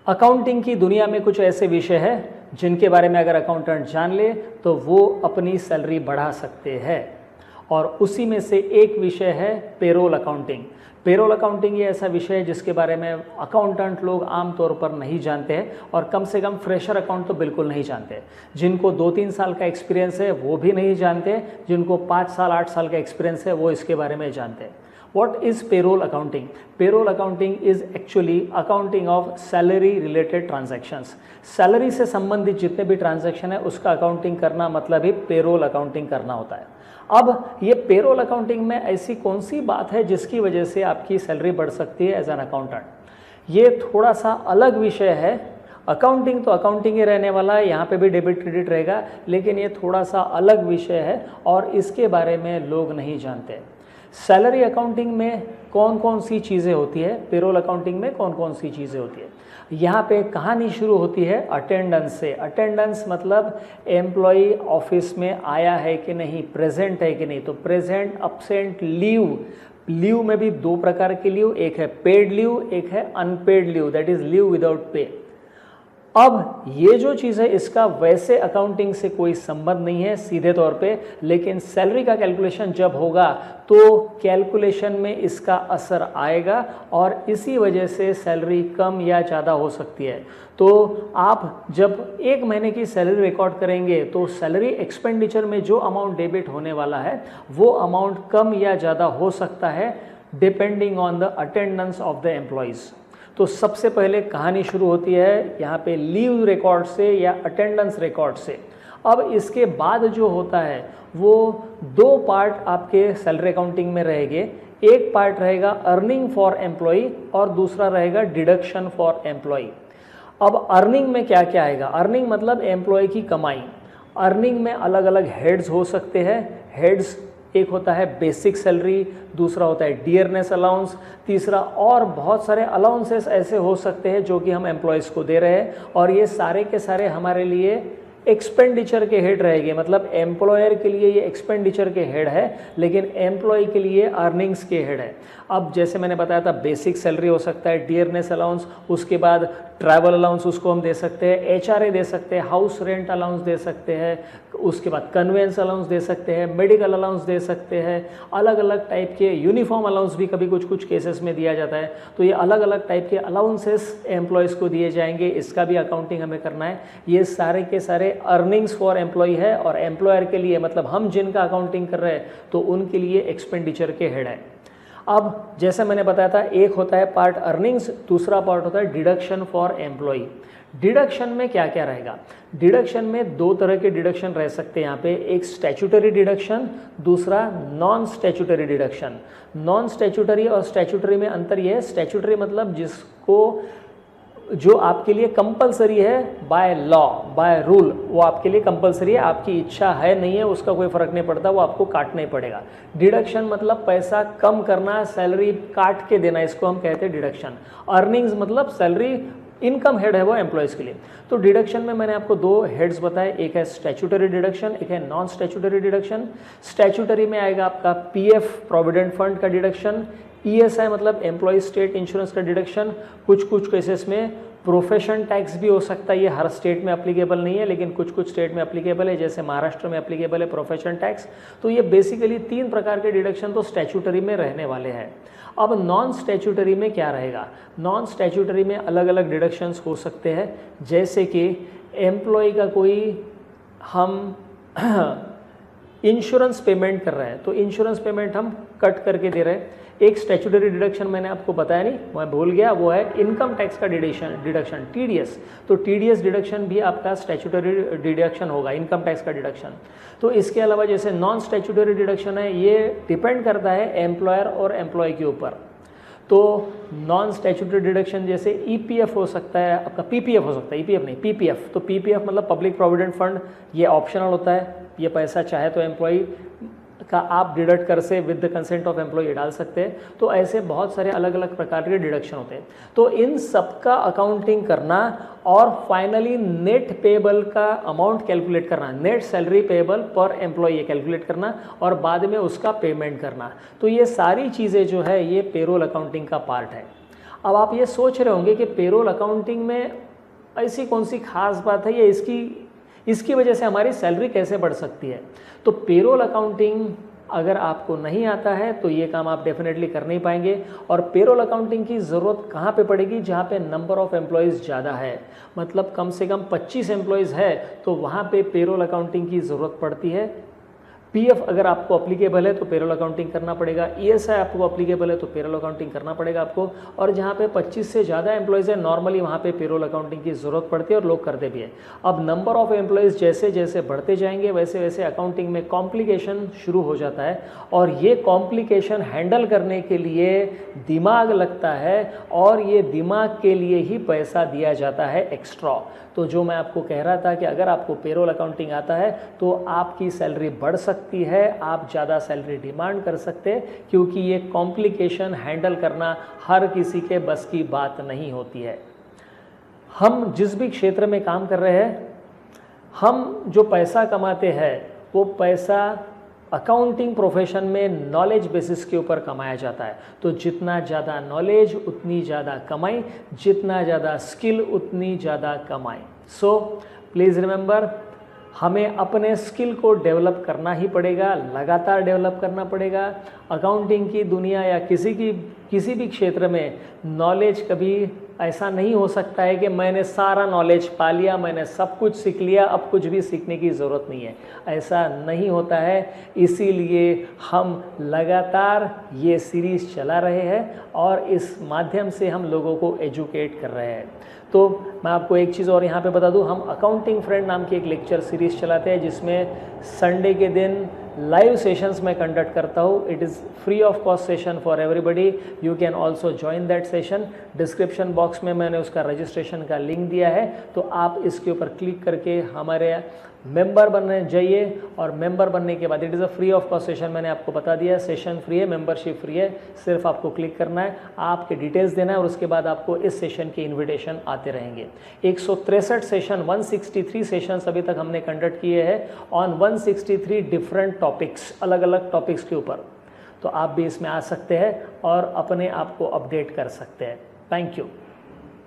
Accounting की दुनिया में कुछ ऐसे विषय हैं जिनके बारे में अगर अकाउंटेंट जान ले तो वो अपनी सैलरी बढ़ा सकते हैं, और उसी में से एक विषय है पेरोल अकाउंटिंग। पेरोल अकाउंटिंग ये ऐसा विषय है जिसके बारे में अकाउंटेंट लोग आम तौर पर नहीं जानते हैं, और कम से कम फ्रेशर अकाउंट तो बिल्कुल नहीं जानते। जिनको 2-3 साल का एक्सपीरियंस है वो भी नहीं जानते, जिनको 5 साल 8 साल का एक्सपीरियंस है वो इसके बारे में जानते हैं। What is payroll accounting? Payroll accounting is actually accounting of salary related transactions. Salary से संबंधित जितने भी ट्रांजैक्शन है उसका अकाउंटिंग करना मतलब ही पेरोल अकाउंटिंग करना होता है। अब ये पेरोल अकाउंटिंग में ऐसी कौन सी बात है जिसकी वजह से आपकी सैलरी बढ़ सकती है एज एन अकाउंटेंट? ये थोड़ा सा अलग विषय है। अकाउंटिंग तो अकाउंटिंग ही रहने वाला है, यहाँ पे भी डेबिट क्रेडिट रहेगा, लेकिन ये थोड़ा सा अलग विषय है और इसके बारे में लोग नहीं जानते। सैलरी अकाउंटिंग में कौन कौन सी चीज़ें होती है, पेरोल अकाउंटिंग में कौन कौन सी चीज़ें होती है। यहाँ पे कहानी शुरू होती है अटेंडेंस से। अटेंडेंस मतलब एम्प्लॉय ऑफिस में आया है कि नहीं, प्रेजेंट है कि नहीं। तो प्रेजेंट, अब्सेंट, लीव। लीव में भी 2 प्रकार की लीव, एक है पेड लीव, एक है unpaid leave, that is leave without pay. अब ये जो चीज़ है इसका वैसे अकाउंटिंग से कोई संबंध नहीं है सीधे तौर पे, लेकिन सैलरी का कैलकुलेशन जब होगा तो कैलकुलेशन में इसका असर आएगा और इसी वजह से सैलरी कम या ज़्यादा हो सकती है। तो आप जब 1 महीने की सैलरी रिकॉर्ड करेंगे तो सैलरी एक्सपेंडिचर में जो अमाउंट डेबिट होने वाला है वो अमाउंट कम या ज़्यादा हो सकता है depending on the attendance of the employees. तो सबसे पहले कहानी शुरू होती है यहाँ पे लीव रिकॉर्ड से या अटेंडेंस रिकॉर्ड से। अब इसके बाद जो होता है वो 2 पार्ट आपके सैलरी अकाउंटिंग में रहेंगे। एक पार्ट रहेगा अर्निंग फॉर एम्प्लॉय और दूसरा रहेगा डिडक्शन फॉर एम्प्लॉय। अब अर्निंग में क्या क्या आएगा? अर्निंग मतलब एम्प्लॉय की कमाई। अर्निंग में अलग अलग हेड्स हो सकते हैं। हेड्स एक होता है बेसिक सैलरी, दूसरा होता है डियरनेस अलाउंस, तीसरा और बहुत सारे अलाउंसेस ऐसे हो सकते हैं जो कि हम एम्प्लॉयज़ को दे रहे हैं, और ये सारे के सारे हमारे लिए एक्सपेंडिचर के हेड रहेंगे। मतलब एम्प्लॉयर के लिए ये एक्सपेंडिचर के हेड है, लेकिन एम्प्लॉय के लिए अर्निंग्स के हेड है। अब जैसे मैंने बताया था बेसिक सैलरी हो सकता है, डियरनेस अलाउंस, उसके बाद ट्रैवल अलाउंस उसको हम दे सकते हैं, एचआरए दे सकते हैं, हाउस रेंट अलाउंस दे सकते हैं, उसके बाद कन्वेंस अलाउंस दे सकते हैं, मेडिकल अलाउंस दे सकते हैं, अलग अलग टाइप के यूनिफॉर्म अलाउंस भी कभी कुछ कुछ केसेस में दिया जाता है। तो ये अलग अलग टाइप के अलाउंसेस एम्प्लॉयज़ को दिए जाएंगे, इसका भी अकाउंटिंग हमें करना है। ये सारे के सारे अर्निंग्स फॉर एम्प्लॉय है, और एम्प्लॉयर के लिए मतलब हम जिनका अकाउंटिंग कर रहे हैं तो उनके लिए एक्सपेंडिचर के हेड है। अब जैसे मैंने बताया था एक होता है पार्ट अर्निंग्स, दूसरा पार्ट होता है डिडक्शन फॉर एम्प्लॉय। डिडक्शन में क्या क्या रहेगा? डिडक्शन में 2 तरह के डिडक्शन रह सकते हैं यहाँ पे, एक स्टैट्यूटरी डिडक्शन, दूसरा non statutory deduction. Non statutory और स्टैट्यूटरी में अंतर यह है, स्टैट्यूटरी मतलब जिसको जो आपके लिए कंपलसरी है बाय लॉ, बाय रूल, वो आपके लिए कंपलसरी है, आपकी इच्छा है नहीं है उसका कोई फर्क नहीं पड़ता, वो आपको काटना ही पड़ेगा। डिडक्शन मतलब पैसा कम करना, सैलरी काट के देना, इसको हम कहते हैं डिडक्शन। अर्निंग्स मतलब सैलरी इनकम हेड है वो एम्प्लॉयज़ के लिए। तो डिडक्शन में मैंने आपको 2 हेड्स बताए, एक है स्टैट्यूटरी डिडक्शन, एक है नॉन स्टैट्यूटरी डिडक्शन। स्टैट्यूटरी में आएगा आपका पीएफ प्रोविडेंट फंड का डिडक्शन, ईएसआई मतलब एम्प्लॉय स्टेट इंश्योरेंस का डिडक्शन, कुछ केसेस में प्रोफेशन टैक्स भी हो सकता है। ये हर स्टेट में अप्लीकेबल नहीं है, लेकिन कुछ स्टेट में अप्लीकेबल है, जैसे महाराष्ट्र में अप्लीकेबल है प्रोफेशन टैक्स। तो ये बेसिकली 3 प्रकार के डिडक्शन तो स्टैट्यूटरी में रहने वाले हैं। अब नॉन स्टैट्यूटरी में क्या रहेगा? नॉन स्टैट्यूटरी में अलग अलग डिडक्शंस हो सकते हैं, जैसे कि एम्प्लॉय का कोई हम इंश्योरेंस पेमेंट कर रहे हैं तो इंश्योरेंस पेमेंट हम कट करके दे रहे हैं। एक स्टैट्यूटरी डिडक्शन मैंने आपको बताया नहीं, मैं भूल गया, वो है इनकम टैक्स का डिडक्शन टीडीएस। तो टीडीएस डिडक्शन भी आपका स्टैट्यूटरी डिडक्शन होगा, इनकम टैक्स का डिडक्शन। तो इसके अलावा जैसे नॉन स्टैट्यूटरी डिडक्शन है, ये डिपेंड करता है एम्प्लॉयर और एम्प्लॉय के ऊपर। तो नॉन स्टैट्यूटरी डिडक्शन जैसे ईपीएफ हो सकता है, आपका पीपीएफ हो सकता है, ईपीएफ नहीं पीपीएफ। तो पीपीएफ मतलब पब्लिक प्रोविडेंट फंड, ये ऑप्शनल होता है, ये पैसा चाहे तो एम्प्लॉय का आप डिडक्ट कर से with the consent of employee डाल सकते हैं। तो ऐसे बहुत सारे अलग अलग प्रकार के डिडक्शन होते हैं। तो इन सब का अकाउंटिंग करना और फाइनली नेट पेबल का अमाउंट कैलकुलेट करना, नेट सैलरी पेबल पर एम्प्लॉय ये कैलकुलेट करना और बाद में उसका पेमेंट करना। तो ये सारी चीज़ें जो है ये पेरोल अकाउंटिंग का पार्ट है। अब आप ये सोच रहे होंगे कि पेरोल अकाउंटिंग में ऐसी कौन सी खास बात है या इसकी वजह से हमारी सैलरी कैसे बढ़ सकती है। तो पेरोल अकाउंटिंग अगर आपको नहीं आता है तो ये काम आप डेफिनेटली कर नहीं पाएंगे। और पेरोल अकाउंटिंग की ज़रूरत कहाँ पे पड़ेगी, जहाँ पे नंबर ऑफ़ एम्प्लॉयज़ ज़्यादा है, मतलब कम से कम 25 एम्प्लॉयज़ है तो वहाँ पे पेरोल अकाउंटिंग की ज़रूरत पड़ती है। पीएफ अगर आपको अप्लीकेबल है तो पेरोल अकाउंटिंग करना पड़ेगा, ईएसआई आपको अप्लीकेबल है तो पेरोल अकाउंटिंग करना पड़ेगा आपको। और जहाँ पे 25 से ज़्यादा एम्प्लॉयज़ है नॉर्मली वहाँ पे पेरोल अकाउंटिंग की ज़रूरत पड़ती है और लोग करते भी हैं। अब नंबर ऑफ़ एम्प्लॉयज़ जैसे जैसे बढ़ते जाएंगे वैसे वैसे अकाउंटिंग में कॉम्प्लिकेशन शुरू हो जाता है और ये कॉम्प्लिकेशन हैंडल करने के लिए दिमाग लगता है और ये दिमाग के लिए ही पैसा दिया जाता है एक्स्ट्रा। तो जो मैं आपको कह रहा था कि अगर आपको पेरोल अकाउंटिंग आता है तो आपकी सैलरी बढ़ सकती है, आप ज़्यादा सैलरी डिमांड कर सकते हैं, क्योंकि ये कॉम्प्लिकेशन हैंडल करना हर किसी के बस की बात नहीं होती है। हम जिस भी क्षेत्र में काम कर रहे हैं, हम जो पैसा कमाते हैं वो पैसा अकाउंटिंग प्रोफेशन में नॉलेज बेसिस के ऊपर कमाया जाता है। तो जितना ज़्यादा नॉलेज उतनी ज़्यादा कमाई, जितना ज़्यादा स्किल उतनी ज़्यादा कमाई। सो प्लीज़ रिमेंबर, हमें अपने स्किल को डेवलप करना ही पड़ेगा, लगातार डेवलप करना पड़ेगा। अकाउंटिंग की दुनिया या किसी भी क्षेत्र में नॉलेज कभी ऐसा नहीं हो सकता है कि मैंने सारा नॉलेज पा लिया, मैंने सब कुछ सीख लिया, अब कुछ भी सीखने की ज़रूरत नहीं है। ऐसा नहीं होता है। इसीलिए हम लगातार ये सीरीज़ चला रहे हैं और इस माध्यम से हम लोगों को एजुकेट कर रहे हैं। तो मैं आपको एक चीज़ और यहाँ पे बता दूँ, हम अकाउंटिंग फ्रेंड नाम की एक लेक्चर सीरीज़ चलाते हैं जिसमें संडे के दिन लाइव सेशंस में कंडक्ट करता हूँ। It is free of cost session for everybody, you can also join that session. Description box में मैंने उसका रजिस्ट्रेशन का लिंक दिया है, तो आप इसके ऊपर क्लिक करके हमारे मेंबर बनने जाइए। और मेंबर बनने के बाद it is a free of cost session, मैंने आपको बता दिया, सेशन फ्री है, मेंबरशिप फ्री है। सिर्फ आपको क्लिक करना है, आपके डिटेल्स देना है और उसके बाद आपको इस सेशन के इन्विटेशन आते रहेंगे। 163 सेशन, 163 सेशंस अभी तक हमने कंडक्ट किए हैं ऑन 163 डिफरेंट टॉपिक्स, अलग अलग टॉपिक्स के ऊपर। तो आप भी इसमें आ सकते हैं और अपने आप को अपडेट कर सकते हैं। Thank you.